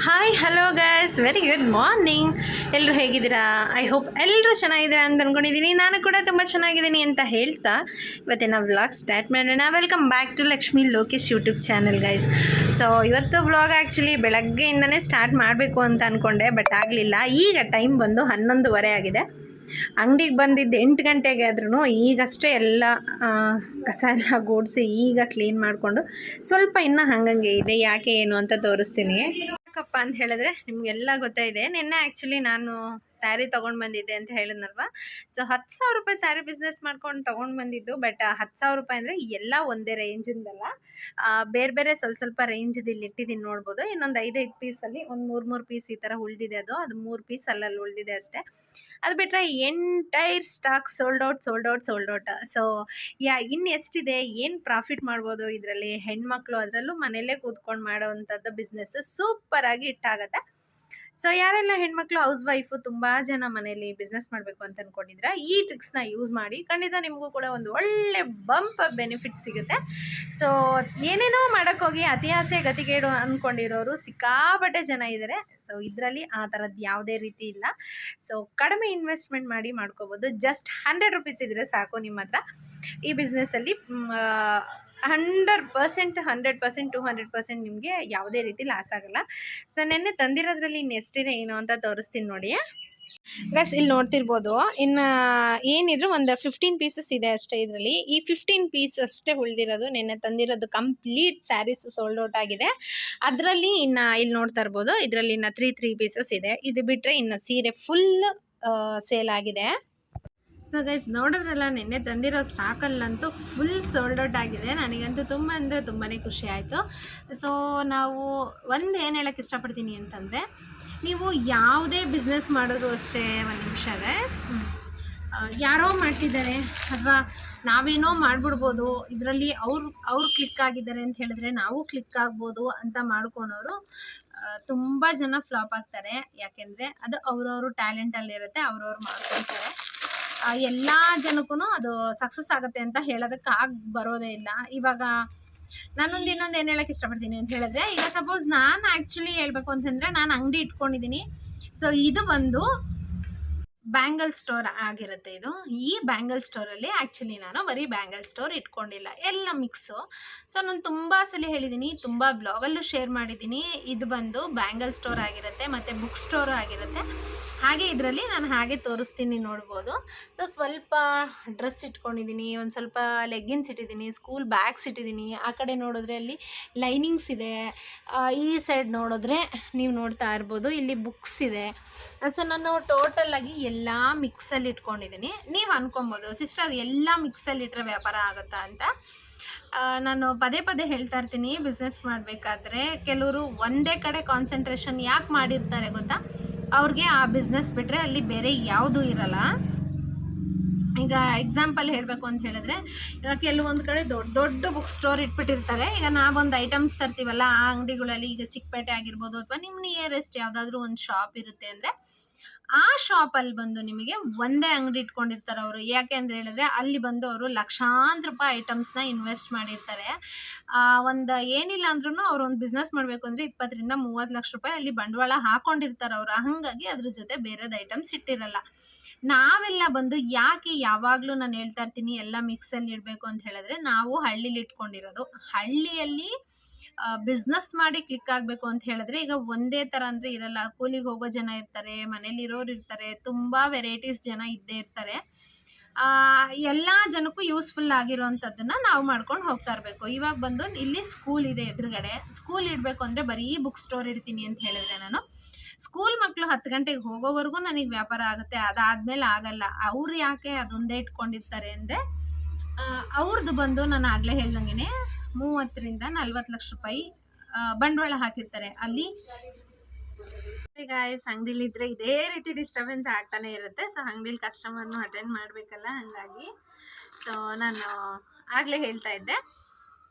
Hi hello guys very good morning. ಎಲ್ಲರೂ ಹೇಗಿದ್ದೀರಾ? I hope ಎಲ್ಲರೂ ಚೆನ್ನಾಗಿದ್ದೀರಾ ಅಂತ ಅಂದ್ಕೊಂಡಿದ್ದೀನಿ. ನಾನು ಕೂಡ ತುಂಬ ಚೆನ್ನಾಗಿದ್ದೀನಿ ಅಂತ ಹೇಳ್ತಾ ಇವತ್ತಿನ ವ್ಲಾಗ್ ಸ್ಟಾರ್ಟ್ ಮಾಡೋಣ. Welcome back to Lakshmi Lokesh YouTube channel guys. So ಇವತ್ತು ವ್ಲಾಗ್ ಆ್ಯಕ್ಚುಲಿ ಬೆಳಗ್ಗೆಯಿಂದನೇ ಸ್ಟಾರ್ಟ್ ಮಾಡಬೇಕು ಅಂತ ಅಂದ್ಕೊಂಡೆ, ಬಟ್ ಆಗಲಿಲ್ಲ. ಈಗ ಟೈಮ್ ಬಂದು 11:30 ಆಗಿದೆ. ಅಂಗಡಿಗೆ ಬಂದಿದ್ದು 8 ಗಂಟೆಗೆ ಆದ್ರೂ ಈಗಷ್ಟೇ ಎಲ್ಲ ಕಸ ಎಲ್ಲ ಗುಡಿಸಿ ಈಗ ಕ್ಲೀನ್ ಮಾಡಿಕೊಂಡು ಸ್ವಲ್ಪ ಇನ್ನೂ ಹಂಗಂಗೆ ಇದೆ. ಯಾಕೆ ಏನು ಅಂತ ತೋರಿಸ್ತೀನಿ. ಯಾಕಪ್ಪ ಅಂತ ಹೇಳಿದ್ರೆ ನಿಮಗೆಲ್ಲ ಗೊತ್ತಾಯಿದೆ, ನಿನ್ನೆ ಆ್ಯಕ್ಚುಲಿ ನಾನು ಸ್ಯಾರಿ ತೊಗೊಂಡು ಬಂದಿದ್ದೆ ಅಂತ ಹೇಳಿದ್ನಲ್ವ. ಸೊ 10,000 ರೂಪಾಯಿ ಸ್ಯಾರಿ ಬಿಸ್ನೆಸ್ ಮಾಡ್ಕೊಂಡು ತೊಗೊಂಡು ಬಂದಿದ್ದು. ಬಟ್ 10,000 ರೂಪಾಯಿ ಅಂದರೆ ಎಲ್ಲ ಒಂದೇ ರೇಂಜಿಂದಲ್ಲ, ಬೇರೆ ಬೇರೆ ಸ್ವಲ್ಪ ರೇಂಜಿದ್ದು ಇಲ್ಲಿ ಇಟ್ಟಿದ್ದೀನಿ ನೋಡ್ಬೋದು. ಇನ್ನೊಂದು 5 ಪೀಸಲ್ಲಿ ಒಂದು 3 ಪೀಸ್ ಈ ಥರ ಉಳಿದಿದೆ. ಅದು 3 ಪೀಸ್ ಅಲ್ಲಲ್ಲಿ ಉಳಿದಿದೆ ಅಷ್ಟೇ. ಅದು ಬಿಟ್ಟರೆ entire stock sold out. So ಇನ್ನು ಎಷ್ಟಿದೆ, ಏನು ಪ್ರಾಫಿಟ್ ಮಾಡ್ಬೋದು ಇದರಲ್ಲಿ. ಹೆಣ್ಮಕ್ಳು ಅದರಲ್ಲೂ ಮನೆಯಲ್ಲೇ ಕೂತ್ಕೊಂಡು ಮಾಡೋವಂಥದ್ದು ಬಿಸ್ನೆಸ್ ಸೂಪರಾಗಿ ಇಟ್ಟಾಗತ್ತೆ. ಸೊ ಯಾರೆಲ್ಲ ಹೆಣ್ಮಕ್ಳು ಹೌಸ್ ವೈಫು ತುಂಬ ಜನ ಮನೇಲಿ ಬಿಸ್ನೆಸ್ ಮಾಡಬೇಕು ಅಂತ ಅಂದ್ಕೊಂಡಿದ್ರೆ ಈ ಟ್ರಿಕ್ಸ್ನ ಯೂಸ್ ಮಾಡಿ, ಖಂಡಿತ ನಿಮಗೂ ಕೂಡ ಒಂದು ಒಳ್ಳೆ ಬಂಪ್ ಬೆನಿಫಿಟ್ ಸಿಗುತ್ತೆ. ಸೊ ಏನೇನೋ ಮಾಡೋಕ್ಕೋಗಿ ಅತಿ ಆಸೆ ಗತಿಗೇಡು ಅಂದ್ಕೊಂಡಿರೋರು ಸಿಕ್ಕಾಪಟ್ಟೆ ಜನ ಇದ್ದಾರೆ. ಸೊ ಇದರಲ್ಲಿ ಆ ಥರದ್ದು ಯಾವುದೇ ರೀತಿ ಇಲ್ಲ. ಸೊ ಕಡಿಮೆ ಇನ್ವೆಸ್ಟ್ಮೆಂಟ್ ಮಾಡಿ ಮಾಡ್ಕೋಬೋದು. ಜಸ್ಟ್ 100 ರೂಪೀಸ್ ಇದ್ದರೆ ಸಾಕು ನಿಮ್ಮ ಹತ್ರ. ಈ ಬಿಸ್ನೆಸ್ಸಲ್ಲಿ 100%, 200% ನಿಮಗೆ ಯಾವುದೇ ರೀತಿ ಲಾಸ್ ಆಗಲ್ಲ. ಸೊ ನೆನ್ನೆ ತಂದಿರೋದ್ರಲ್ಲಿ ಇನ್ನು ಎಷ್ಟಿದೆ ಏನು ಅಂತ ತೋರಿಸ್ತೀನಿ ನೋಡಿ. ಗಸ್ ಇಲ್ಲಿ ನೋಡ್ತಿರ್ಬೋದು, ಇನ್ನು ಏನಿದ್ರು ಒಂದು 15 ಪೀಸಸ್ ಇದೆ ಅಷ್ಟೇ ಇದರಲ್ಲಿ. ಈ 15 ಪೀಸ್ ಅಷ್ಟೇ ಉಳಿದಿರೋದು. ನಿನ್ನೆ ತಂದಿರೋದು ಕಂಪ್ಲೀಟ್ ಸ್ಯಾರೀಸ್ ಸೋಲ್ಡ್ ಔಟ್ ಆಗಿದೆ. ಅದರಲ್ಲಿ ಇನ್ನು ಇಲ್ಲಿ ನೋಡ್ತಾ ಇರ್ಬೋದು, ಇದರಲ್ಲಿ ಇನ್ನು 3 ಪೀಸಸ್ ಇದೆ. ಇದು ಬಿಟ್ಟರೆ ಇನ್ನು ಸೀರೆ ಫುಲ್ ಸೇಲ್ ಆಗಿದೆ. ಸೊ ಗೈಸ್ ನೋಡಿದ್ರಲ್ಲ, ನಿನ್ನೆ ತಂದಿರೋ ಸ್ಟಾಕಲ್ಲಂತೂ ಫುಲ್ ಸೋಲ್ಡ್ ಔಟ್ ಆಗಿದೆ. ನನಗಂತೂ ತುಂಬ ಅಂದರೆ ತುಂಬಾ ಖುಷಿ ಆಯಿತು. ಸೊ ನಾವು ಒಂದು ಏನು ಹೇಳೋಕ್ಕೆ ಇಷ್ಟಪಡ್ತೀನಿ ಅಂತಂದರೆ, ನೀವು ಯಾವುದೇ ಬಿಸ್ನೆಸ್ ಮಾಡಿದ್ರು ಅಷ್ಟೇ, ಒಂದು ನಿಮಿಷ ಗೈಸ್, ಯಾರೋ ಮಾಡ್ತಿದ್ದಾರೆ ಅಥವಾ ನಾವೇನೋ ಮಾಡಿಬಿಡ್ಬೋದು, ಇದರಲ್ಲಿ ಅವ್ರು ಕ್ಲಿಕ್ ಆಗಿದ್ದಾರೆ ಅಂತ ಹೇಳಿದ್ರೆ ನಾವು ಕ್ಲಿಕ್ ಆಗ್ಬೋದು ಅಂತ ಮಾಡ್ಕೊಳೋರು ತುಂಬ ಜನ ಫ್ಲಾಪ್ ಆಗ್ತಾರೆ. ಯಾಕೆಂದರೆ ಅದು ಅವ್ರವ್ರ ಟ್ಯಾಲೆಂಟಲ್ಲಿರುತ್ತೆ, ಅವ್ರವ್ರು ಮಾಡ್ಕೊಳ್ತಾರೆ. ಎಲ್ಲ ಜನಕ್ಕೂ ಅದು ಸಕ್ಸಸ್ ಆಗುತ್ತೆ ಅಂತ ಹೇಳೋದಕ್ಕೆ ಬರೋದೇ ಇಲ್ಲ. ಇವಾಗ ನಾನೊಂದು ಇನ್ನೊಂದು ಏನು ಹೇಳೋಕ್ಕೆ ಇಷ್ಟಪಡ್ತೀನಿ ಅಂತ ಹೇಳಿದ್ರೆ, ಈಗ ಸಪೋಸ್ ನಾನು ಆ್ಯಕ್ಚುಲಿ ಹೇಳಬೇಕು ಅಂತಂದರೆ, ನಾನು ಅಂಗಡಿ ಇಟ್ಕೊಂಡಿದ್ದೀನಿ. ಸೊ ಇದು ಒಂದು ಬ್ಯಾಂಗಲ್ ಸ್ಟೋರ್ ಆಗಿರುತ್ತೆ. ಈ ಬ್ಯಾಂಗಲ್ ಸ್ಟೋರಲ್ಲಿ ಆ್ಯಕ್ಚುಲಿ ನಾನು ಬರೀ ಬ್ಯಾಂಗಲ್ ಸ್ಟೋರ್ ಇಟ್ಕೊಂಡಿಲ್ಲ, ಎಲ್ಲ ಮಿಕ್ಸು. ಸೊ ನಾನು ತುಂಬ ಸಲ ಹೇಳಿದ್ದೀನಿ, ತುಂಬ ಬ್ಲಾಗಲ್ಲೂ ಶೇರ್ ಮಾಡಿದ್ದೀನಿ. ಇದು ಬಂದು ಬ್ಯಾಂಗಲ್ ಸ್ಟೋರ್ ಆಗಿರುತ್ತೆ ಮತ್ತು ಬುಕ್ ಸ್ಟೋರ್ ಆಗಿರುತ್ತೆ. ಹಾಗೆ ಇದರಲ್ಲಿ ನಾನು ಹಾಗೆ ತೋರಿಸ್ತೀನಿ, ನೋಡ್ಬೋದು. ಸೊ ಸ್ವಲ್ಪ ಡ್ರೆಸ್ ಇಟ್ಕೊಂಡಿದ್ದೀನಿ, ಒಂದು ಸ್ವಲ್ಪ ಲೆಗ್ಗಿನ್ಸ್ ಇಟ್ಟಿದ್ದೀನಿ, ಸ್ಕೂಲ್ ಬ್ಯಾಗ್ಸ್ ಇಟ್ಟಿದ್ದೀನಿ. ಆ ಕಡೆ ನೋಡಿದ್ರೆ ಅಲ್ಲಿ ಲೈನಿಂಗ್ಸ್ ಇದೆ. ಈ ಸೈಡ್ ನೋಡಿದ್ರೆ ನೀವು ನೋಡ್ತಾ ಇರ್ಬೋದು, ಇಲ್ಲಿ ಬುಕ್ಸ್ ಇದೆ. ಸೊ ನಾನು ಟೋಟಲಾಗಿ ಎಲ್ಲ ಮಿಕ್ಸಲ್ಲಿ ಇಟ್ಕೊಂಡಿದ್ದೀನಿ. ನೀವು ಅನ್ಕೊಬೋದು, ಸಿಸ್ಟರ್ ಎಲ್ಲ ಮಿಕ್ಸಲ್ಲಿ ಇಟ್ಟರೆ ವ್ಯಾಪಾರ ಆಗುತ್ತಾ ಅಂತ. ನಾನು ಪದೇ ಹೇಳ್ತಾ ಇರ್ತೀನಿ, ಬಿಸ್ನೆಸ್ ಮಾಡಬೇಕಾದ್ರೆ ಕೆಲವರು ಒಂದೇ ಕಡೆ ಕಾನ್ಸಂಟ್ರೇಷನ್ ಯಾಕೆ ಮಾಡಿರ್ತಾರೆ ಗೊತ್ತಾ? ಅವ್ರಿಗೆ ಆ ಬಿಸ್ನೆಸ್ ಬಿಟ್ಟರೆ ಅಲ್ಲಿ ಬೇರೆ ಯಾವುದೂ ಇರಲ್ಲ. ಈಗ ಎಕ್ಸಾಂಪಲ್ ಹೇಳಬೇಕು ಅಂತ ಹೇಳಿದ್ರೆ, ಈಗ ಕೆಲವೊಂದು ಕಡೆ ದೊಡ್ಡ ಬುಕ್ ಸ್ಟೋರ್ ಇಟ್ಬಿಟ್ಟಿರ್ತಾರೆ. ಈಗ ನಾವೊಂದು ಐಟಮ್ಸ್ ತರ್ತೀವಲ್ಲ, ಆ ಅಂಗಡಿಗಳಲ್ಲಿ, ಈಗ ಚಿಕ್ಕಪೇಟೆ ಆಗಿರ್ಬೋದು ಅಥವಾ ನಿಮ್ಮ ನಿಯರೆಸ್ಟ್ ಯಾವುದಾದ್ರೂ ಒಂದು ಶಾಪ್ ಇರುತ್ತೆ ಅಂದರೆ, ಆ ಶಾಪಲ್ಲಿ ಬಂದು ನಿಮಗೆ ಒಂದೇ ಅಂಗಡಿ ಇಟ್ಕೊಂಡಿರ್ತಾರೆ ಅವರು. ಯಾಕೆ ಅಂತ ಹೇಳಿದ್ರೆ, ಅಲ್ಲಿ ಬಂದು ಅವರು ಲಕ್ಷಾಂತರ ರೂಪಾಯಿ ಐಟಮ್ಸ್ನ ಇನ್ವೆಸ್ಟ್ ಮಾಡಿರ್ತಾರೆ. ಒಂದು ಏನಿಲ್ಲ ಅಂದ್ರೂ ಅವ್ರು ಒಂದು ಬಿಸ್ನೆಸ್ ಮಾಡಬೇಕು ಅಂದರೆ 20 ರಿಂದ 30 ಲಕ್ಷ ರೂಪಾಯಿ ಅಲ್ಲಿ ಬಂಡವಾಳ ಹಾಕೊಂಡಿರ್ತಾರೆ ಅವರು. ಹಾಗಾಗಿ ಅದ್ರ ಜೊತೆ ಬೇರೆದು ಐಟಮ್ಸ್ ಇಟ್ಟಿರಲ್ಲ. ನಾವೆಲ್ಲ ಬಂದು ಯಾಕೆ ಯಾವಾಗಲೂ ನಾನು ಹೇಳ್ತಾ ಇರ್ತೀನಿ ಎಲ್ಲ ಮಿಕ್ಸಲ್ಲಿ ಇಡಬೇಕು ಅಂತ ಹೇಳಿದ್ರೆ, ನಾವು ಹಳ್ಳಿಲಿ ಇಟ್ಕೊಂಡಿರೋದು. ಹಳ್ಳಿಯಲ್ಲಿ ಬಿಸ್ನೆಸ್ ಮಾಡಿ ಕ್ಲಿಕ್ ಆಗಬೇಕು ಅಂತ ಹೇಳಿದ್ರೆ, ಈಗ ಒಂದೇ ಥರ ಅಂದರೆ ಇರಲ್ಲ. ಕೂಲಿಗೆ ಹೋಗೋ ಜನ ಇರ್ತಾರೆ, ಮನೇಲಿರೋರು ಇರ್ತಾರೆ, ತುಂಬ ವೆರೈಟೀಸ್ ಜನ ಇದ್ದೇ ಇರ್ತಾರೆ. ಎಲ್ಲ ಜನಕ್ಕೂ ಯೂಸ್ಫುಲ್ ಆಗಿರೋವಂಥದ್ದನ್ನು ನಾವು ಮಾಡ್ಕೊಂಡು ಹೋಗ್ತಾ ಇರಬೇಕು. ಇವಾಗ ಬಂದು ಇಲ್ಲಿ ಸ್ಕೂಲ್ ಇದೆ ಎದುರುಗಡೆ. ಸ್ಕೂಲ್ ಇಡಬೇಕು ಅಂದರೆ ಬರೀ ಬುಕ್ ಸ್ಟೋರ್ ಇಡ್ತೀನಿ ಅಂತ ಹೇಳಿದ್ರೆ, ನಾನು ಸ್ಕೂಲ್ ಮಕ್ಕಳು 10 ಗಂಟೆಗೆ ಹೋಗೋವರೆಗೂ ನನಗೆ ವ್ಯಾಪಾರ ಆಗುತ್ತೆ. ಅದಾದಮೇಲೆ ಆಗಲ್ಲ. ಅವ್ರು ಯಾಕೆ ಅದೊಂದೇ ಇಟ್ಕೊಂಡಿರ್ತಾರೆ ಅಂದರೆ, ಅವ್ರದ್ದು ಬಂದು ನಾನು ಆಗಲೇ ಹೇಳ್ದಂಗೆ 30 ರಿಂದ 40 ಲಕ್ಷ ರೂಪಾಯಿ ಬಂಡವಾಳ ಹಾಕಿರ್ತಾರೆ ಅಲ್ಲಿ. ಗಾಯ್ಸ್, ಅಂಗಡಿಲಿದ್ರೆ ಇದೇ ರೀತಿ ಡಿಸ್ಟರ್ಬೆನ್ಸ್ ಆಗ್ತಾನೆ ಇರುತ್ತೆ. ಸೊ ಅಂಗಡಿಲಿ ಕಸ್ಟಮರ್ನು ಅಟೆಂಡ್ ಮಾಡಬೇಕಲ್ಲ, ಹಾಗಾಗಿ. ಸೊ ನಾನು ಆಗಲೇ ಹೇಳ್ತಾ ಇದ್ದೆ,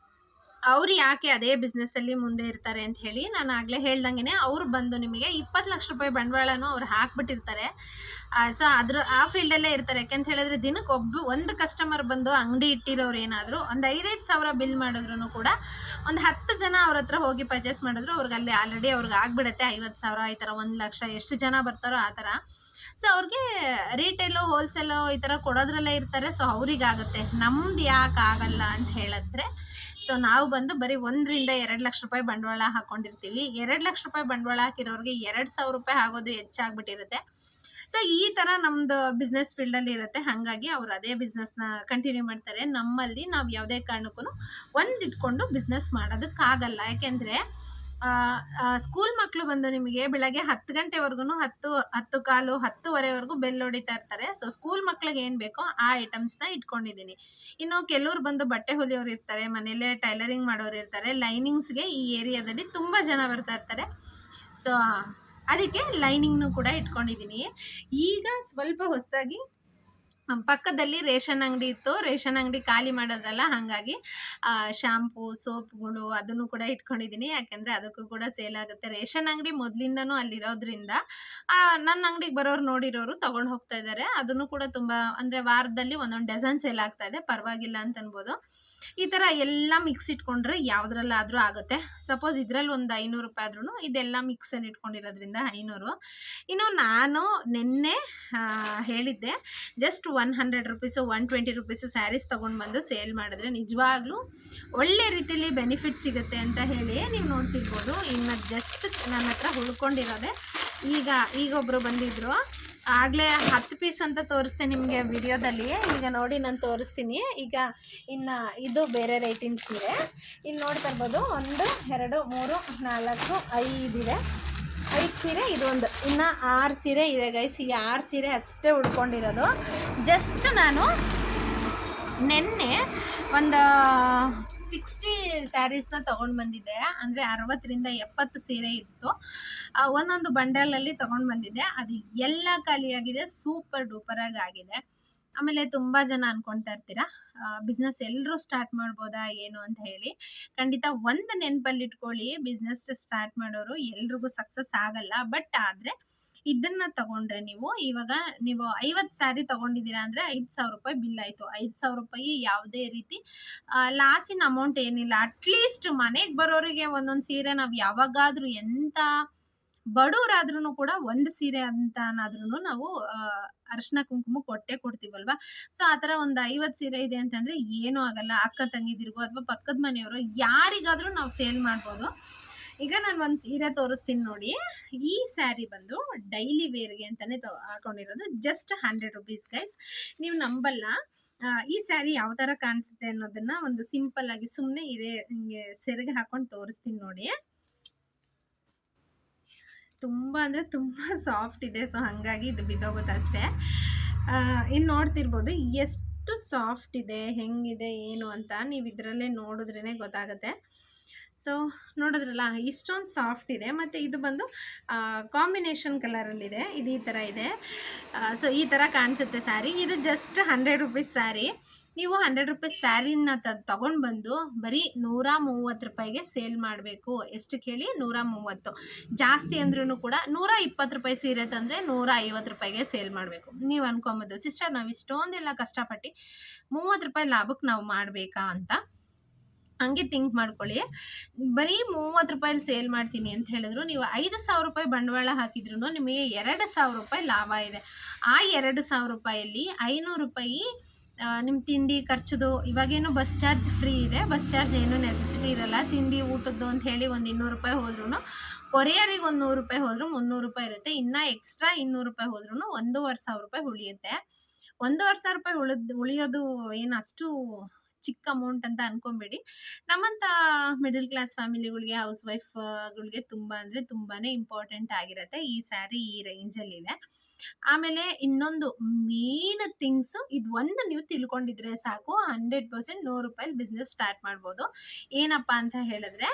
ಅವ್ರು ಯಾಕೆ ಅದೇ ಬಿಸ್ನೆಸ್ಸಲ್ಲಿ ಮುಂದೆ ಇರ್ತಾರೆ ಅಂತ ಹೇಳಿ. ನಾನು ಆಗಲೇ ಹೇಳ್ದಂಗೆ ಅವ್ರು ಬಂದು ನಿಮಗೆ 20 ಲಕ್ಷ ರೂಪಾಯಿ ಬಂಡವಾಳನೂ ಅವ್ರು ಹಾಕ್ಬಿಟ್ಟಿರ್ತಾರೆ. ಸೊ ಆ ಫೀಲ್ಡಲ್ಲೇ ಇರ್ತಾರೆ. ಯಾಕಂತ ಹೇಳಿದ್ರೆ ದಿನಕ್ಕೆ ಒಂದು ಕಸ್ಟಮರ್ ಬಂದು ಅಂಗಡಿ ಇಟ್ಟಿರೋರು ಏನಾದರೂ ಒಂದು 5-5 ಸಾವಿರ ಬಿಲ್ ಮಾಡಿದ್ರು ಕೂಡ ಒಂದು 10 ಜನ ಅವ್ರ ಹತ್ರ ಹೋಗಿ ಪರ್ಚೇಸ್ ಮಾಡಿದ್ರು ಅವ್ರಿಗೆ ಅಲ್ಲಿ ಆಲ್ರೆಡಿ ಅವ್ರಿಗೆ ಆಗ್ಬಿಡುತ್ತೆ 50,000 ಈ ಥರ 1,00,000 ಎಷ್ಟು ಜನ ಬರ್ತಾರೋ ಆ ಥರ. ಸೊ ಅವ್ರಿಗೆ ರೀಟೇಲು ಹೋಲ್ಸೇಲು ಈ ಥರ ಕೊಡೋದ್ರಲ್ಲೇ ಇರ್ತಾರೆ. ಸೊ ಅವ್ರಿಗಾಗುತ್ತೆ, ನಮ್ದು ಯಾಕೆ ಆಗಲ್ಲ ಅಂತ ಹೇಳಿದ್ರೆ, ಸೊ ನಾವು ಬಂದು ಬರೀ 1-2 ಲಕ್ಷ ರೂಪಾಯಿ ಬಂಡವಾಳ ಹಾಕ್ಕೊಂಡಿರ್ತೀವಿ. 2 ಲಕ್ಷ ರೂಪಾಯಿ ಬಂಡವಾಳ ಹಾಕಿರೋರಿಗೆ 2,000 ರೂಪಾಯಿ ಆಗೋದು ಹೆಚ್ಚಾಗ್ಬಿಟ್ಟಿರುತ್ತೆ. ಸೊ ಈ ಥರ ನಮ್ಮದು ಬಿಸ್ನೆಸ್ ಫೀಲ್ಡಲ್ಲಿ ಇರುತ್ತೆ. ಹಾಗಾಗಿ ಅವ್ರು ಅದೇ ಬಿಸ್ನೆಸ್ನ ಕಂಟಿನ್ಯೂ ಮಾಡ್ತಾರೆ. ನಮ್ಮಲ್ಲಿ ನಾವು ಯಾವುದೇ ಕಾರಣಕ್ಕೂ ಇಟ್ಕೊಂಡು ಬಿಸ್ನೆಸ್ ಮಾಡೋದಕ್ಕಾಗಲ್ಲ. ಯಾಕೆಂದರೆ ಸ್ಕೂಲ್ ಮಕ್ಕಳು ಬಂದು ನಿಮಗೆ ಬೆಳಗ್ಗೆ 10 ಗಂಟೆವರೆಗೂ 10:15 10:30ವರೆಗೂ ಬೆಲ್ ಹೊಡಿತಾ ಇರ್ತಾರೆ. ಸೊ ಸ್ಕೂಲ್ ಮಕ್ಳಿಗೆ ಏನು ಬೇಕೋ ಆ ಐಟಮ್ಸ್ನ ಇಟ್ಕೊಂಡಿದ್ದೀನಿ. ಇನ್ನು ಕೆಲವ್ರು ಬಂದು ಬಟ್ಟೆ ಹೊಲಿಯೋರು ಇರ್ತಾರೆ, ಮನೇಲೇ ಟೈಲರಿಂಗ್ ಮಾಡೋರು ಇರ್ತಾರೆ. ಲೈನಿಂಗ್ಸ್ಗೆ ಈ ಏರಿಯಾದಲ್ಲಿ ತುಂಬ ಜನ ಬರ್ತಾ ಇರ್ತಾರೆ. ಸೊ ಅದಕ್ಕೆ ಲೈನಿಂಗ್ನು ಕೂಡ ಇಟ್ಕೊಂಡಿದ್ದೀನಿ. ಈಗ ಸ್ವಲ್ಪ ಹೊಸದಾಗಿ ಪಕ್ಕದಲ್ಲಿ ರೇಷನ್ ಅಂಗಡಿ ಇತ್ತು, ರೇಷನ್ ಅಂಗಡಿ ಖಾಲಿ ಮಾಡೋದ್ರಲ್ಲ, ಹಾಗಾಗಿ ಶಾಂಪೂ ಸೋಪ್ಗಳು ಅದನ್ನು ಕೂಡ ಇಟ್ಕೊಂಡಿದ್ದೀನಿ. ಯಾಕೆಂದರೆ ಅದಕ್ಕೂ ಕೂಡ ಸೇಲ್ ಆಗುತ್ತೆ. ರೇಷನ್ ಅಂಗಡಿ ಮೊದಲಿಂದನೂ ಅಲ್ಲಿರೋದ್ರಿಂದ ನನ್ನ ಅಂಗಡಿಗೆ ಬರೋರು ನೋಡಿರೋರು ತೊಗೊಂಡು ಹೋಗ್ತಾ ಇದ್ದಾರೆ. ಅದನ್ನು ಕೂಡ ತುಂಬ ಅಂದರೆ ವಾರದಲ್ಲಿ ಒಂದೊಂದು ಡಜನ್ ಸೇಲ್ ಆಗ್ತಾ ಇದೆ, ಪರವಾಗಿಲ್ಲ ಅಂತ ಅನ್ಬೋದು. ಈ ಥರ ಎಲ್ಲ ಮಿಕ್ಸ್ ಇಟ್ಕೊಂಡ್ರೆ ಯಾವುದ್ರಲ್ಲಾದರೂ ಆಗುತ್ತೆ. ಸಪೋಸ್ ಇದರಲ್ಲಿ ಒಂದು 500 ರೂಪಾಯಿ ಆದ್ರೂ ಇದೆಲ್ಲ ಮಿಕ್ಸಲ್ಲಿ ಇಟ್ಕೊಂಡಿರೋದ್ರಿಂದ 500. ಇನ್ನು ನಾನು ನಿನ್ನೆ ಹೇಳಿದ್ದೆ, ಜಸ್ಟ್ 100 ರೂಪೀಸು 120 ರೂಪೀಸು ಸ್ಯಾರೀಸ್ ತೊಗೊಂಡು ಬಂದು ಸೇಲ್ ಮಾಡಿದ್ರೆ ನಿಜವಾಗ್ಲೂ ಒಳ್ಳೆ ರೀತಿಯಲ್ಲಿ ಬೆನಿಫಿಟ್ ಸಿಗುತ್ತೆ ಅಂತ ಹೇಳಿ ನೀವು ನೋಡ್ತಿರ್ಬೋದು. ಇನ್ನು ಜಸ್ಟ್ ನನ್ನ ಹತ್ರ ಉಳ್ಕೊಂಡಿರೋದೆ ಈಗ ಒಬ್ಬರು ಬಂದಿದ್ದರು, ಆಗಲೇ 10 ಪೀಸ್ ಅಂತ ತೋರಿಸ್ತೆ ನಿಮಗೆ ವಿಡಿಯೋದಲ್ಲಿ. ಈಗ ನೋಡಿ ನಾನು ತೋರಿಸ್ತೀನಿ. ಈಗ ಇನ್ನು ಇದು ಬೇರೆ ರೇಟಿನ ಸೀರೆ ಇಲ್ಲಿ ನೋಡ್ತಾ ಇರ್ಬೋದು. 1 2 3 4 5 ಇದೆ. 5 ಸೀರೆ, ಇದೊಂದು, ಇನ್ನು 6 ಸೀರೆ ಇದೆ ಗೈಸ್. ಈಗ 6 ಸೀರೆ ಅಷ್ಟೇ ಉಳ್ಕೊಂಡಿರೋದು. ಜಸ್ಟ್ ನಾನು ನಿನ್ನೆ ಒಂದು 60 ಸ್ಯಾರೀಸ್ನ ತೊಗೊಂಡು ಬಂದಿದ್ದೆ. ಅಂದರೆ 60-70 ಸೀರೆ ಇತ್ತು. ಒಂದೊಂದು ಬಂಡಲಲ್ಲಿ ತೊಗೊಂಡು ಬಂದಿದ್ದೆ. ಅದು ಎಲ್ಲ ಖಾಲಿಯಾಗಿದೆ, ಸೂಪರ್ ಡೂಪರಾಗಿ ಆಗಿದೆ. ಆಮೇಲೆ ತುಂಬ ಜನ ಅಂದ್ಕೊಳ್ತಾ ಇರ್ತೀರಾ ಬಿಸ್ನೆಸ್ ಎಲ್ಲರೂ ಸ್ಟಾರ್ಟ್ ಮಾಡ್ಬೋದಾ ಏನು ಅಂತ ಹೇಳಿ. ಖಂಡಿತ ಒಂದು ನೆನಪಲ್ಲಿ ಇಟ್ಕೊಳ್ಳಿ, ಬಿಸ್ನೆಸ್ ಸ್ಟಾರ್ಟ್ ಮಾಡೋರು ಎಲ್ರಿಗೂ ಸಕ್ಸಸ್ ಆಗಲ್ಲ. ಬಟ್ ಆದರೆ ಇದನ್ನು ತಗೊಂಡ್ರೆ ಇವಾಗ ನೀವು 50 ಸ್ಯಾರಿ ತೊಗೊಂಡಿದ್ದೀರಾ ಅಂದರೆ 5,000 ರೂಪಾಯಿ ಬಿಲ್ ಆಯಿತು. 5,000 ರೂಪಾಯಿ ಯಾವುದೇ ರೀತಿ ಲಾಸಿನ ಅಮೌಂಟ್ ಏನಿಲ್ಲ. ಅಟ್ಲೀಸ್ಟ್ ಮನೆಗೆ ಬರೋರಿಗೆ ಒಂದೊಂದು ಸೀರೆ ನಾವು ಯಾವಾಗಾದರೂ ಎಂಥ ಬಡವರಾದ್ರೂ ಕೂಡ ಒಂದು ಸೀರೆ ಅಂತನಾದ್ರೂ ನಾವು ಅರಿಶಿನ ಕುಂಕುಮ ಕೊಡ್ತೀವಲ್ವ. ಸೊ ಆ ಥರ ಒಂದು 50 ಸೀರೆ ಇದೆ ಅಂತಂದರೆ ಏನೂ ಆಗಲ್ಲ. ಅಕ್ಕ ತಂಗಿದಿರ್ಗೋ ಅಥವಾ ಪಕ್ಕದ ಮನೆಯವರು ಯಾರಿಗಾದರೂ ನಾವು ಸೇಲ್ ಮಾಡ್ಬೋದು. ಈಗ ನಾನು ಒಂದು ಸೀರೆ ತೋರಿಸ್ತೀನಿ ನೋಡಿ. ಈ ಸ್ಯಾರಿ ಬಂದು ಡೈಲಿ ವೇರ್ಗೆ ಅಂತಲೇ ಹಾಕೊಂಡಿರೋದು. Just 100 rupees guys. ನೀವು ನಂಬಲ್ಲ, ಈ ಸ್ಯಾರಿ ಯಾವ ಥರ ಕಾಣಿಸುತ್ತೆ ಅನ್ನೋದನ್ನು ಒಂದು ಸಿಂಪಲ್ ಆಗಿ ಸುಮ್ಮನೆ ಇದೆ ಹಿಂಗೆ ಸೆರಗೆ ಹಾಕೊಂಡು ತೋರಿಸ್ತೀನಿ ನೋಡಿ. ತುಂಬ ಅಂದರೆ ತುಂಬ ಸಾಫ್ಟ್ ಇದೆ. ಸೊ ಹಾಗಾಗಿ ಇದು ಬಿದ್ದೋಗುತ್ತೆ ಅಷ್ಟೇ. ಇನ್ನು ನೋಡ್ತಿರ್ಬೋದು ಎಷ್ಟು ಸಾಫ್ಟ್ ಇದೆ, ಹೆಂಗಿದೆ ಏನು ಅಂತ ನೀವು ಇದರಲ್ಲೇ ನೋಡಿದ್ರೇ ಗೊತ್ತಾಗುತ್ತೆ. ಸೊ ನೋಡಿದ್ರಲ್ಲ ಇಷ್ಟೊಂದು ಸಾಫ್ಟ್ ಇದೆ. ಮತ್ತು ಇದು ಬಂದು ಕಾಂಬಿನೇಷನ್ ಕಲರಲ್ಲಿದೆ. ಇದು ಈ ಥರ ಇದೆ. ಸೊ ಈ ಥರ ಕಾಣಿಸುತ್ತೆ ಸ್ಯಾರಿ. ಇದು ಜಸ್ಟ್ 100 ರೂಪೀಸ್ ಸ್ಯಾರಿ. ನೀವು 100 ರೂಪೀಸ್ ಸ್ಯಾರಿನ ತೊಗೊಂಡು ಬಂದು ಬರೀ 130 ರೂಪಾಯಿಗೆ ಸೇಲ್ ಮಾಡಬೇಕು. ಎಷ್ಟು ಕೇಳಿ? 130. ಜಾಸ್ತಿ ಅಂದ್ರೂ ಕೂಡ 120 ರೂಪಾಯಿ ಸೀರೆ ತಂದರೆ 150 ರೂಪಾಯಿಗೆ ಸೇಲ್ ಮಾಡಬೇಕು. ನೀವು ಅನ್ಕೊಬೋದು, ಸಿಸ್ಟರ್ ನಾವು ಇಷ್ಟೊಂದೆಲ್ಲ ಕಷ್ಟಪಟ್ಟು 30 ರೂಪಾಯಿ ಲಾಭಕ್ಕೆ ನಾವು ಮಾಡಬೇಕಾ ಅಂತ. ಹಂಗೆ ಥಿಂಕ್ ಮಾಡ್ಕೊಳ್ಳಿ. ಬರೀ 30 ರೂಪಾಯಲ್ಲಿ ಸೇಲ್ ಮಾಡ್ತೀನಿ ಅಂತ ಹೇಳಿದ್ರು ನೀವು 5,000 ರೂಪಾಯಿ ಬಂಡವಾಳ ಹಾಕಿದ್ರು ನಿಮಗೆ 2,000 ರೂಪಾಯಿ ಲಾಭ ಇದೆ. ಆ 2,000 ರೂಪಾಯಲ್ಲಿ 500 ರೂಪಾಯಿ ನಿಮ್ಮ ತಿಂಡಿ ಖರ್ಚುದು. ಇವಾಗೇನು ಬಸ್ ಚಾರ್ಜ್ ಫ್ರೀ ಇದೆ, ಬಸ್ ಚಾರ್ಜ್ ಏನೂ ನೆಸೆಸಿಟಿ ಇರಲ್ಲ. ತಿಂಡಿ ಊಟದ್ದು ಅಂತ ಹೇಳಿ ಒಂದು 200 ರೂಪಾಯಿ ಹೋದ್ರೂ, ಕೊರಿಯರಿಗೆ ಒಂದು 100 ರೂಪಾಯಿ ಹೋದ್ರೂ 300 ರೂಪಾಯಿ ಇರುತ್ತೆ. ಇನ್ನು ಎಕ್ಸ್ಟ್ರಾ 200 ರೂಪಾಯಿ ಹೋದ್ರೂ 1,500 ರೂಪಾಯಿ ಉಳಿಯುತ್ತೆ. 1,500 ರೂಪಾಯಿ ಉಳಿಯೋದು ಏನು ಅಷ್ಟು ಚಿಕ್ಕ ಅಮೌಂಟ್ ಅಂತ ಅನ್ಕೊಂಬೇಡಿ. ನಮ್ಮಂಥ ಮಿಡಲ್ ಕ್ಲಾಸ್ ಫ್ಯಾಮಿಲಿಗಳಿಗೆ, ಹೌಸ್ ವೈಫ್ಗಳಿಗೆ ತುಂಬ ಅಂದರೆ ತುಂಬಾ ಇಂಪಾರ್ಟೆಂಟ್ ಆಗಿರುತ್ತೆ ಈ ಸ್ಯಾರಿ. ಈ ರೇಂಜಲ್ಲಿದೆ. ಆಮೇಲೆ ಇನ್ನೊಂದು ಮೇನ್ ಥಿಂಗ್ಸು, ಇದು ಒಂದು ನೀವು ತಿಳ್ಕೊಂಡಿದ್ರೆ ಸಾಕು, 100% 100 ರೂಪಾಯಲ್ಲಿ ಬಿಸ್ನೆಸ್ ಸ್ಟಾರ್ಟ್ ಮಾಡ್ಬೋದು. ಏನಪ್ಪ ಅಂತ ಹೇಳಿದ್ರೆ,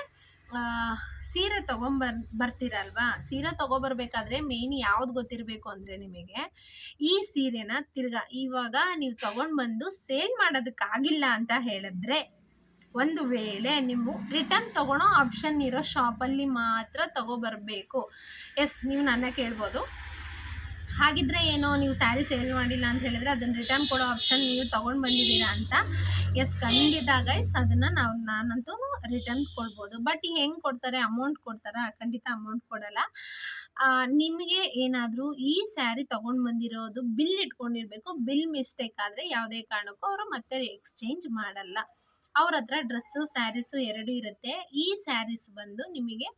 ಸೀರೆ ಬರ್ತೀರಲ್ವಾ, ಸೀರೆ ತೊಗೊಬರ್ಬೇಕಾದ್ರೆ ಮೇನ್ ಯಾವ್ದು ಗೊತ್ತಿರಬೇಕು ಅಂದರೆ ನಿಮಗೆ ಈ ಸೀರೆನ ಇವಾಗ ನೀವು ತೊಗೊಂಡು ಬಂದು ಸೇಲ್ ಮಾಡೋದಕ್ಕಾಗಿಲ್ಲ ಅಂತ ಹೇಳಿದ್ರೆ, ಒಂದು ವೇಳೆ ನೀವು ರಿಟರ್ನ್ ತೊಗೊಳೋ ಆಪ್ಷನ್ ಇರೋ ಶಾಪಲ್ಲಿ ಮಾತ್ರ ತೊಗೊಬರ್ಬೇಕು. ನೀವು ನನ್ನ ಕೇಳ್ಬೋದು, ಹಾಗಿದ್ರೆ ಏನೋ ನೀವು ಸ್ಯಾರಿ ಸೇಲ್ ಮಾಡಿಲ್ಲ ಅಂತ ಹೇಳಿದ್ರೆ ಅದನ್ನ ರಿಟರ್ನ್ ಕೊಡೋ ಆಪ್ಷನ್ ನೀವು ತೊಗೊಂಡು ಬಂದಿದ್ದೀರಾ ಅಂತ. ಎಸ್, ಖಂಡಿತ ಗೈಸ್, ಅದನ್ನು ನಾನಂತೂ ರಿಟರ್ನ್ ಕೊಡ್ಬೋದು. ಬಟ್ ಹೆಂಗೆ ಕೊಡ್ತಾರೆ, ಅಮೌಂಟ್ ಕೊಡ್ತಾರಾ? ಖಂಡಿತ ಅಮೌಂಟ್ ಕೊಡಲ್ಲ. ನಿಮಗೆ ಏನಾದರೂ ಈ ಸ್ಯಾರಿ ತೊಗೊಂಡು ಬಂದಿರೋದು ಬಿಲ್ ಇಟ್ಕೊಂಡಿರಬೇಕು. ಬಿಲ್ ಮಿಸ್ಟೇಕ್ ಆದರೆ ಯಾವುದೇ ಕಾರಣಕ್ಕೂ ಅವರು ಮತ್ತೆ ಎಕ್ಸ್ಚೇಂಜ್ ಮಾಡಲ್ಲ. ಅವ್ರ ಹತ್ರ ಡ್ರೆಸ್ಸು ಸ್ಯಾರೀಸು ಎರಡು ಇರುತ್ತೆ. ಈ ಸ್ಯಾರೀಸ್ ಬಂದು ನಿಮಗೆ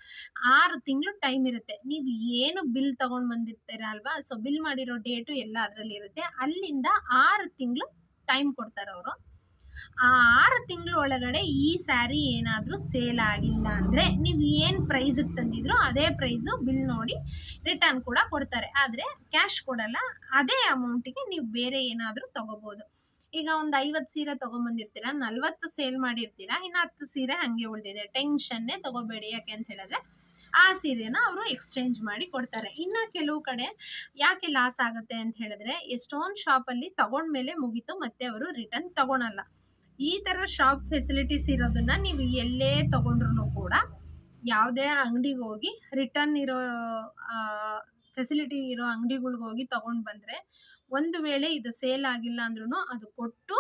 6 ತಿಂಗಳು ಟೈಮ್ ಇರುತ್ತೆ. ನೀವು ಏನು ಬಿಲ್ ತೊಗೊಂಡು ಬಂದಿರ್ತೀರ ಅಲ್ವಾ, ಸೊ ಬಿಲ್ ಮಾಡಿರೋ ಡೇಟು ಎಲ್ಲ ಅದರಲ್ಲಿ ಇರುತ್ತೆ. ಅಲ್ಲಿಂದ 6 ತಿಂಗಳು ಟೈಮ್ ಕೊಡ್ತಾರೆ ಅವರು. ಆ 6 ತಿಂಗಳು ಒಳಗಡೆ ಈ ಸ್ಯಾರಿ ಏನಾದರೂ ಸೇಲ್ ಆಗಿಲ್ಲ ಅಂದರೆ ನೀವು ಏನು ಪ್ರೈಸಿಗೆ ತಂದಿದ್ರೋ ಅದೇ ಪ್ರೈಸು ಬಿಲ್ ನೋಡಿ ರಿಟರ್ನ್ ಕೂಡ ಕೊಡ್ತಾರೆ. ಆದರೆ ಕ್ಯಾಶ್ ಕೊಡಲ್ಲ. ಅದೇ ಅಮೌಂಟಿಗೆ ನೀವು ಬೇರೆ ಏನಾದರೂ ತೊಗೋಬೋದು. ಈಗ ಒಂದು 50 ಸೀರೆ ತೊಗೊಂಬಂದಿರ್ತೀರ, 40 ಸೇಲ್ ಮಾಡಿರ್ತೀರ, ಇನ್ನು 10 ಸೀರೆ ಹಾಗೆ ಉಳಿದಿದೆ. ಟೆನ್ಷನ್ನೇ ತೊಗೋಬೇಡಿ. ಯಾಕೆ ಅಂತ ಹೇಳಿದ್ರೆ ಆ ಸೀರೆನ ಅವರು ಎಕ್ಸ್ಚೇಂಜ್ ಮಾಡಿ ಕೊಡ್ತಾರೆ. ಇನ್ನು ಕೆಲವು ಕಡೆ ಯಾಕೆ ಲಾಸ್ ಆಗುತ್ತೆ ಅಂತ ಹೇಳಿದ್ರೆ, ಎಷ್ಟೊಂದು ಶಾಪಲ್ಲಿ ತಗೊಂಡ್ಮೇಲೆ ಮುಗೀತು, ಮತ್ತೆ ಅವರು ರಿಟರ್ನ್ ತಗೊಳಲ್ಲ. ಈ ಥರ ಶಾಪ್ ಫೆಸಿಲಿಟೀಸ್ ಇರೋದನ್ನ ನೀವು ಎಲ್ಲೇ ತೊಗೊಂಡ್ರು ಕೂಡ ಯಾವುದೇ ಅಂಗಡಿಗೆ ಹೋಗಿ ರಿಟರ್ನ್ ಇರೋ ಫೆಸಿಲಿಟಿ ಇರೋ ಅಂಗಡಿಗಳ್ಗೆ ಹೋಗಿ ತೊಗೊಂಡು ಬಂದರೆ, ಒಂದು ವೇಳೆ ಇದು ಸೇಲ್ ಆಗಿಲ್ಲ ಅಂದ್ರೂ ಅದು ಕೊಟ್ಟು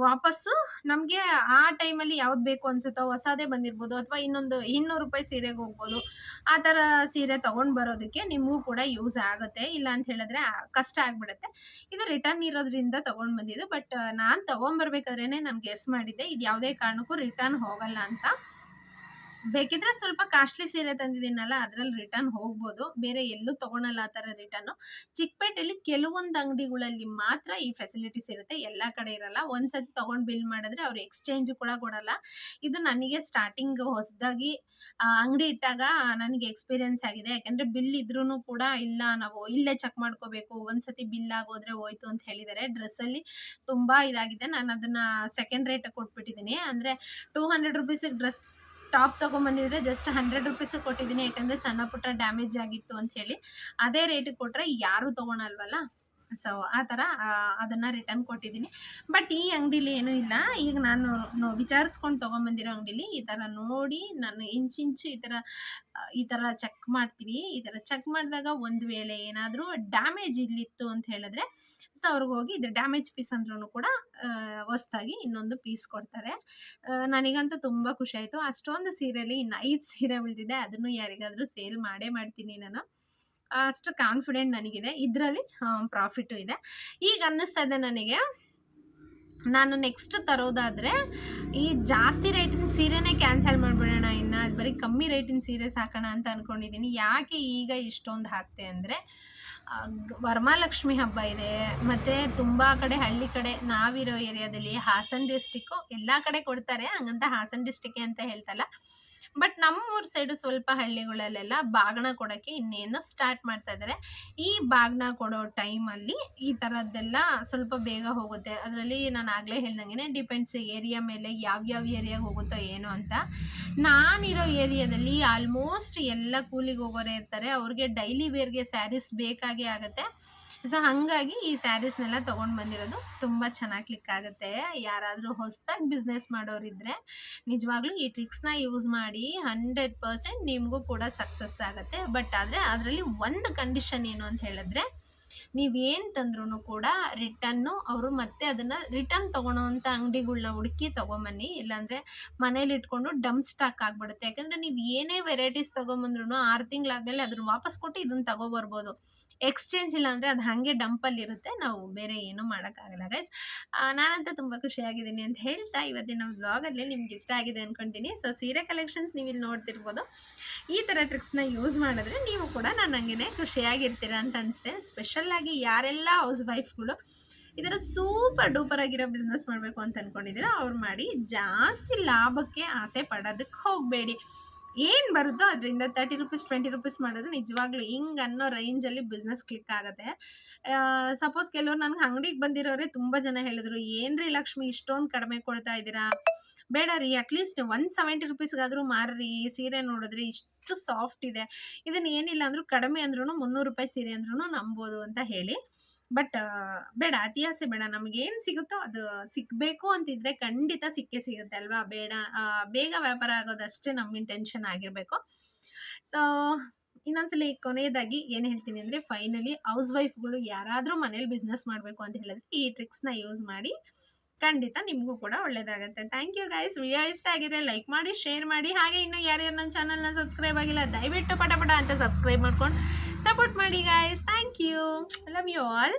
ವಾಪಸ್ಸು ನಮಗೆ ಆ ಟೈಮಲ್ಲಿ ಯಾವ್ದು ಬೇಕು ಅನ್ಸುತ್ತೋ ಹೊಸದೇ ಬಂದಿರ್ಬೋದು, ಅಥವಾ ಇನ್ನೊಂದು 200 ರೂಪಾಯಿ ಸೀರೆಗೆ ಹೋಗ್ಬೋದು. ಆ ಥರ ಸೀರೆ ತೊಗೊಂಡು ಬರೋದಕ್ಕೆ ನಿಮಗೂ ಕೂಡ ಯೂಸ್ ಆಗುತ್ತೆ. ಇಲ್ಲ ಅಂತ ಹೇಳಿದ್ರೆ ಕಷ್ಟ ಆಗಿಬಿಡುತ್ತೆ. ಇದು ರಿಟರ್ನ್ ಇರೋದ್ರಿಂದ ತೊಗೊಂಡು ಬಂದಿದ್ದು. ಬಟ್ ನಾನು ತೊಗೊಂಬರ್ಬೇಕಾದ್ರೇ ನಾನು ಗೆಸ್ ಮಾಡಿದ್ದೆ ಇದು ಯಾವುದೇ ಕಾರಣಕ್ಕೂ ರಿಟರ್ನ್ ಹೋಗಲ್ಲ ಅಂತ. ಬೇಕಿದ್ರೆ ಸ್ವಲ್ಪ ಕಾಸ್ಟ್ಲಿ ಸೀರೆ ತಂದಿದ್ದೀನಲ್ಲ, ಅದರಲ್ಲಿ ರಿಟರ್ನ್ ಹೋಗ್ಬೋದು. ಬೇರೆ ಎಲ್ಲೂ ತೊಗೊಳಲ್ಲ ಆ ಥರ ರಿಟರ್ನು. ಚಿಕ್ಕಪೇಟೆಯಲ್ಲಿ ಕೆಲವೊಂದು ಅಂಗಡಿಗಳಲ್ಲಿ ಮಾತ್ರ ಈ ಫೆಸಿಲಿಟೀಸ್ ಇರುತ್ತೆ, ಎಲ್ಲ ಕಡೆ ಇರಲ್ಲ. ಒಂದ್ಸತಿ ತೊಗೊಂಡು ಬಿಲ್ ಮಾಡಿದ್ರೆ ಅವ್ರು ಎಕ್ಸ್ಚೇಂಜ್ ಕೂಡ ಕೊಡಲ್ಲ. ಇದು ನನಗೆ ಸ್ಟಾರ್ಟಿಂಗ್ ಹೊಸದಾಗಿ ಅಂಗಡಿ ಇಟ್ಟಾಗ ನನಗೆ ಎಕ್ಸ್ಪೀರಿಯನ್ಸ್ ಆಗಿದೆ. ಯಾಕೆಂದರೆ ಬಿಲ್ ಇದ್ರೂ ಕೂಡ ಇಲ್ಲ, ನಾವು ಇಲ್ಲೇ ಚೆಕ್ ಮಾಡ್ಕೋಬೇಕು, ಒಂದ್ಸತಿ ಬಿಲ್ ಆಗೋದ್ರೆ ಹೋಯ್ತು ಅಂತ ಹೇಳಿದ್ದಾರೆ. ಡ್ರೆಸ್ಸಲ್ಲಿ ತುಂಬ ಇದಾಗಿದೆ. ನಾನು ಅದನ್ನು ಸೆಕೆಂಡ್ ರೇಟ್ ಕೊಟ್ಬಿಟ್ಟಿದ್ದೀನಿ. ಅಂದರೆ 200 ರುಪೀಸಿಗೆ ಡ್ರೆಸ್ ಟಾಪ್ ತೊಗೊಂಬಂದಿದ್ರೆ ಜಸ್ಟ್ 100 ರುಪೀಸಿಗೆ ಕೊಟ್ಟಿದ್ದೀನಿ. ಯಾಕಂದರೆ ಸಣ್ಣ ಪುಟ್ಟ ಡ್ಯಾಮೇಜ್ ಆಗಿತ್ತು ಅಂತ ಹೇಳಿ. ಅದೇ ರೇಟಿಗೆ ಕೊಟ್ಟರೆ ಯಾರೂ ತೊಗೊಳಲ್ವಲ್ಲ. ಸೊ ಆ ಥರ ಅದನ್ನು ರಿಟರ್ನ್ ಕೊಟ್ಟಿದ್ದೀನಿ. ಬಟ್ ಈ ಅಂಗಡಿಲಿ ಏನೂ ಇಲ್ಲ. ಈಗ ನಾನು ವಿಚಾರಿಸ್ಕೊಂಡು ತೊಗೊಂಬಂದಿರೋ ಅಂಗಡಿಲಿ ಈ ಥರ ನೋಡಿ ನಾನು ಇಂಚಿಂಚು ಈ ಥರ ಚೆಕ್ ಮಾಡ್ತೀವಿ. ಈ ಥರ ಚೆಕ್ ಮಾಡಿದಾಗ ಒಂದು ವೇಳೆ ಏನಾದರೂ ಡ್ಯಾಮೇಜ್ ಇಲ್ಲಿತ್ತು ಅಂತ ಹೇಳಿದ್ರೆ, ಸೊ ಅವ್ರಿಗೆ ಹೋಗಿ ಇದು ಡ್ಯಾಮೇಜ್ ಪೀಸ್ ಅಂದ್ರೂ ಕೂಡ ಹೊಸ್ದಾಗಿ ಇನ್ನೊಂದು ಪೀಸ್ ಕೊಡ್ತಾರೆ. ನನಗಂತೂ ತುಂಬ ಖುಷಿ ಆಯಿತು. ಅಷ್ಟೊಂದು ಸೀರೆಯಲ್ಲಿ ಇನ್ನು 5 ಸೀರೆ ಉಳಿದಿದೆ. ಅದನ್ನು ಯಾರಿಗಾದರೂ ಸೇಲ್ ಮಾಡೇ ಮಾಡ್ತೀನಿ ನಾನು. ಅಷ್ಟು ಕಾನ್ಫಿಡೆಂಟ್ ನನಗಿದೆ. ಇದರಲ್ಲಿ ಪ್ರಾಫಿಟು ಇದೆ. ಈಗ ಅನ್ನಿಸ್ತಾ ಇದೆ ನನಗೆ, ನಾನು ನೆಕ್ಸ್ಟ್ ತರೋದಾದರೆ ಈ ಜಾಸ್ತಿ ರೇಟಿನ ಸೀರೆನೇ ಕ್ಯಾನ್ಸಲ್ ಮಾಡಿಬಿಡೋಣ, ಇನ್ನು ಬರೀ ಕಮ್ಮಿ ರೇಟಿನ ಸೀರೆ ಸಾಕೋಣ ಅಂತ ಅಂದ್ಕೊಂಡಿದ್ದೀನಿ. ಯಾಕೆ ಈಗ ಇಷ್ಟೊಂದು ಹಾಕ್ತೆ ಅಂದರೆ, ವರಮಹಾಲಕ್ಷ್ಮಿ ಹಬ್ಬ ಇದೆ, ಮತ್ತು ತುಂಬ ಕಡೆ ಹಳ್ಳಿ ಕಡೆ ನಾವಿರೋ ಏರಿಯಾದಲ್ಲಿ ಹಾಸನ ಡಿಸ್ಟಿಕ್ಕು ಎಲ್ಲ ಕಡೆ ಕೊಡ್ತಾರೆ. ಹಂಗಂತ ಹಾಸನ ಡಿಸ್ಟಿಕ್ಕೆ ಅಂತ ಹೇಳ್ತಲ್ಲ. ಬಟ್ ನಮ್ಮೂರ ಸೈಡು ಸ್ವಲ್ಪ ಹಳ್ಳಿಗಳಲ್ಲೆಲ್ಲ ಬಾಗಿನ ಕೊಡೋಕ್ಕೆ ಇನ್ನೇನು ಸ್ಟಾರ್ಟ್ ಮಾಡ್ತಾ ಇದ್ದಾರೆ. ಈ ಬಾಗಿನ ಕೊಡೋ ಟೈಮಲ್ಲಿ ಈ ಥರದ್ದೆಲ್ಲ ಸ್ವಲ್ಪ ಬೇಗ ಹೋಗುತ್ತೆ. ಅದರಲ್ಲಿ ನಾನು ಆಗಲೇ ಹೇಳ್ದಂಗೆ ಡಿಪೆಂಡ್ಸ್ ಏರಿಯಾ ಮೇಲೆ, ಯಾವ್ಯಾವ ಏರಿಯಾಗೆ ಹೋಗುತ್ತೋ ಏನೋ ಅಂತ. ನಾನಿರೋ ಏರಿಯಾದಲ್ಲಿ ಆಲ್ಮೋಸ್ಟ್ ಎಲ್ಲ ಕೂಲಿಗೆ ಹೋಗೋರೇ ಇರ್ತಾರೆ. ಅವ್ರಿಗೆ ಡೈಲಿ ವೇರ್ಗೆ ಸ್ಯಾರೀಸ್ ಬೇಕಾಗೇ ಆಗುತ್ತೆ. ಸೊ ಹಾಗಾಗಿ ಈ ಸ್ಯಾರೀಸ್ನೆಲ್ಲ ತೊಗೊಂಡು ಬಂದಿರೋದು. ತುಂಬ ಚೆನ್ನಾಗಿ ಕ್ಲಿಕ್ ಆಗುತ್ತೆ. ಯಾರಾದರೂ ಹೊಸದಾಗಿ ಬಿಸ್ನೆಸ್ ಮಾಡೋರಿದ್ದರೆ ನಿಜವಾಗ್ಲೂ ಈ ಟ್ರಿಕ್ಸ್ನ ಯೂಸ್ ಮಾಡಿ 100% ನಿಮಗೂ ಕೂಡ ಸಕ್ಸಸ್ ಆಗುತ್ತೆ. ಬಟ್ ಆದರೆ ಅದರಲ್ಲಿ ಒಂದು ಕಂಡೀಷನ್ ಏನು ಅಂತ ಹೇಳಿದ್ರೆ, ನೀವೇನು ತಂದ್ರೂ ಕೂಡ ರಿಟನ್ನು ಅವರು ಮತ್ತೆ ಅದನ್ನು ರಿಟರ್ನ್ ತೊಗೊಳೋವಂಥ ಅಂಗಡಿಗಳ್ನ ಹುಡುಕಿ ತೊಗೊಂಬನ್ನಿ. ಇಲ್ಲಾಂದರೆ ಮನೇಲಿ ಇಟ್ಕೊಂಡು ಡಂಪ್ ಸ್ಟಾಕ್ ಆಗಿಬಿಡುತ್ತೆ. ಯಾಕಂದರೆ ನೀವು ಏನೇ ವೆರೈಟೀಸ್ ತೊಗೊಂಬಂದ್ರೂ 6 ತಿಂಗಳಾದಮೇಲೆ ಅದನ್ನು ವಾಪಸ್ ಕೊಟ್ಟು ಇದನ್ನು ತೊಗೊಬರ್ಬೋದು. ಎಕ್ಸ್ಚೇಂಜ್ ಇಲ್ಲ ಅಂದರೆ ಅದು ಹಾಗೆ ಡಂಪಲ್ಲಿರುತ್ತೆ. ನಾವು ಬೇರೆ ಏನೂ ಮಾಡೋಕ್ಕಾಗಲ್ಲ ಗೈಸ್. ನಾನಂತೂ ತುಂಬ ಖುಷಿಯಾಗಿದ್ದೀನಿ ಅಂತ ಹೇಳ್ತಾ ಇವತ್ತಿನ ವ್ಲಾಗಲ್ಲಿ ನಿಮ್ಗೆ ಇಷ್ಟ ಆಗಿದೆ ಅಂದ್ಕೊತೀನಿ. ಸೊ ಸೀರೆ ಕಲೆಕ್ಷನ್ಸ್ ನೀವು ಇಲ್ಲಿ ನೋಡ್ತಿರ್ಬೋದು. ಈ ಥರ ಟ್ರಿಕ್ಸ್ನ ಯೂಸ್ ಮಾಡಿದ್ರೆ ನೀವು ಕೂಡ ನಾನು ಹಂಗೆ ಖುಷಿಯಾಗಿರ್ತೀರ ಅಂತ ಅನಿಸುತ್ತೆ. ಸ್ಪೆಷಲ್ಲಾಗಿ ಯಾರೆಲ್ಲ ಹೌಸ್ ವೈಫ್ಗಳು ಈ ಥರ ಸೂಪರ್ ಡೂಪರ್ ಆಗಿರೋ ಬಿಸ್ನೆಸ್ ಮಾಡಬೇಕು ಅಂತ ಅಂದ್ಕೊಂಡಿದ್ದೀರಾ ಅವ್ರು ಮಾಡಿ. ಜಾಸ್ತಿ ಲಾಭಕ್ಕೆ ಆಸೆ ಪಡೋದಕ್ಕೆ ಹೋಗಬೇಡಿ. ಏನು ಬರುತ್ತೋ ಅದರಿಂದ 30 ರುಪೀಸ್ 20 ರುಪೀಸ್ ಮಾಡಿದ್ರೆ ನಿಜವಾಗ್ಲೂ ಹಿಂಗೆ ಅನ್ನೋ ರೇಂಜಲ್ಲಿ ಬಿಸ್ನೆಸ್ ಕ್ಲಿಕ್ ಆಗುತ್ತೆ. ಸಪೋಸ್ ಕೆಲವ್ರು ನನಗೆ ಅಂಗಡಿಗೆ ಬಂದಿರೋರೇ ತುಂಬ ಜನ ಹೇಳಿದ್ರು, ಏನ್ರಿ ಲಕ್ಷ್ಮಿ ಇಷ್ಟೊಂದು ಕಡಿಮೆ ಕೊಡ್ತಾ ಇದ್ದೀರಾ, ಬೇಡ ರೀ ಅಟ್ಲೀಸ್ಟ್ 170 ರುಪೀಸ್ಗಾದರೂ ಮಾರ್ರಿ, ಸೀರೆ ನೋಡಿದ್ರಿ ಇಷ್ಟು ಸಾಫ್ಟ್ ಇದೆ, ಇದನ್ನು ಏನಿಲ್ಲ ಅಂದರೂ ಕಡಿಮೆ ಅಂದ್ರೂ 300 ರೂಪಾಯಿ ಸೀರೆ ಅಂದ್ರೂ ನಂಬೋದು ಅಂತ ಹೇಳಿ. ಬಟ್ ಬೇಡ, ಅತಿ ಆಸೆ ಬೇಡ. ನಮಗೇನು ಸಿಗುತ್ತೋ ಅದು ಸಿಗಬೇಕು ಅಂತಿದ್ರೆ ಖಂಡಿತ ಸಿಕ್ಕೇ ಸಿಗುತ್ತೆ ಅಲ್ವಾ. ಬೇಡ ಬೇಗ ವ್ಯಾಪಾರ ಆಗೋದಷ್ಟೇ ನಮ್ಮ ಇಂಟೆನ್ಷನ್ ಆಗಿರಬೇಕು. ಸೊ ಇನ್ನೊಂದ್ಸಲಿ ಕೊನೆಯದಾಗಿ ಏನು ಹೇಳ್ತೀನಿ ಅಂದರೆ, ಫೈನಲಿ ಹೌಸ್ ವೈಫ್ಗಳು ಯಾರಾದರೂ ಮನೇಲಿ ಬಿಸ್ನೆಸ್ ಮಾಡಬೇಕು ಅಂತ ಹೇಳಿದ್ರೆ ಈ ಟ್ರಿಕ್ಸ್ನ ಯೂಸ್ ಮಾಡಿ, ಖಂಡಿತ ನಿಮಗೂ ಕೂಡ ಒಳ್ಳೇದಾಗುತ್ತೆ. Thank you guys. ವಿಡಿಯೋ ಇಷ್ಟ ಆಗಿದೆ ಲೈಕ್ ಮಾಡಿ, ಶೇರ್ ಮಾಡಿ. ಹಾಗೆ ಇನ್ನೂ ಯಾರ್ಯಾರು ನನ್ನ ಚಾನಲ್ನ ಸಬ್ಸ್ಕ್ರೈಬ್ ಆಗಿಲ್ಲ ದಯವಿಟ್ಟು ಪಟ ಅಂತ ಸಬ್ಸ್ಕ್ರೈಬ್ ಮಾಡ್ಕೊಂಡು ಸಪೋರ್ಟ್ ಮಾಡಿ guys. Thank you. Love you all.